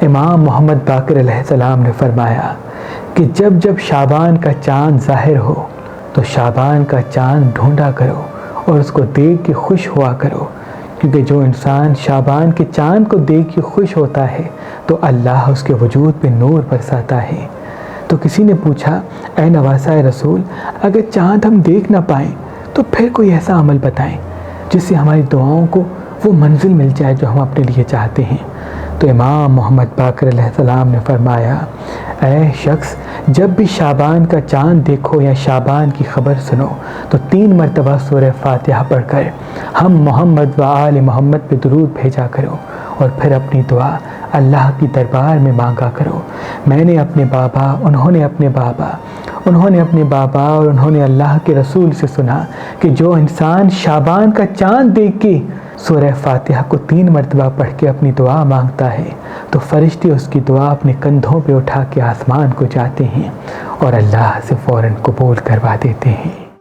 امام محمد باقر علیہ السلام نے فرمایا کہ جب جب شعبان کا چاند ظاہر ہو تو شعبان کا چاند ڈھونڈا کرو اور اس کو دیکھ کے خوش ہوا کرو، کیونکہ جو انسان شعبان کے چاند کو دیکھ کے خوش ہوتا ہے تو اللہ اس کے وجود پہ نور برساتا ہے۔ تو کسی نے پوچھا، اے نواسۂ رسول، اگر چاند ہم دیکھ نہ پائیں تو پھر کوئی ایسا عمل بتائیں جس سے ہماری دعاؤں کو وہ منزل مل جائے جو ہم اپنے لیے چاہتے ہیں۔ تو امام محمد باقر علیہ السلام نے فرمایا، اے شخص، جب بھی شعبان کا چاند دیکھو یا شعبان کی خبر سنو تو 3 مرتبہ سورہ فاتحہ پڑھ کر ہم محمد و آل محمد پہ درود بھیجا کرو اور پھر اپنی دعا اللہ کی دربار میں مانگا کرو۔ میں نے اپنے بابا، انہوں نے اپنے بابا، انہوں نے اپنے بابا اور انہوں نے اللہ کے رسول سے سنا کہ جو انسان شعبان کا چاند دیکھ کے سورہ فاتحہ کو 3 مرتبہ پڑھ کے اپنی دعا مانگتا ہے تو فرشتے اس کی دعا اپنے کندھوں پہ اٹھا کے آسمان کو جاتے ہیں اور اللہ سے فوراً قبول کروا دیتے ہیں۔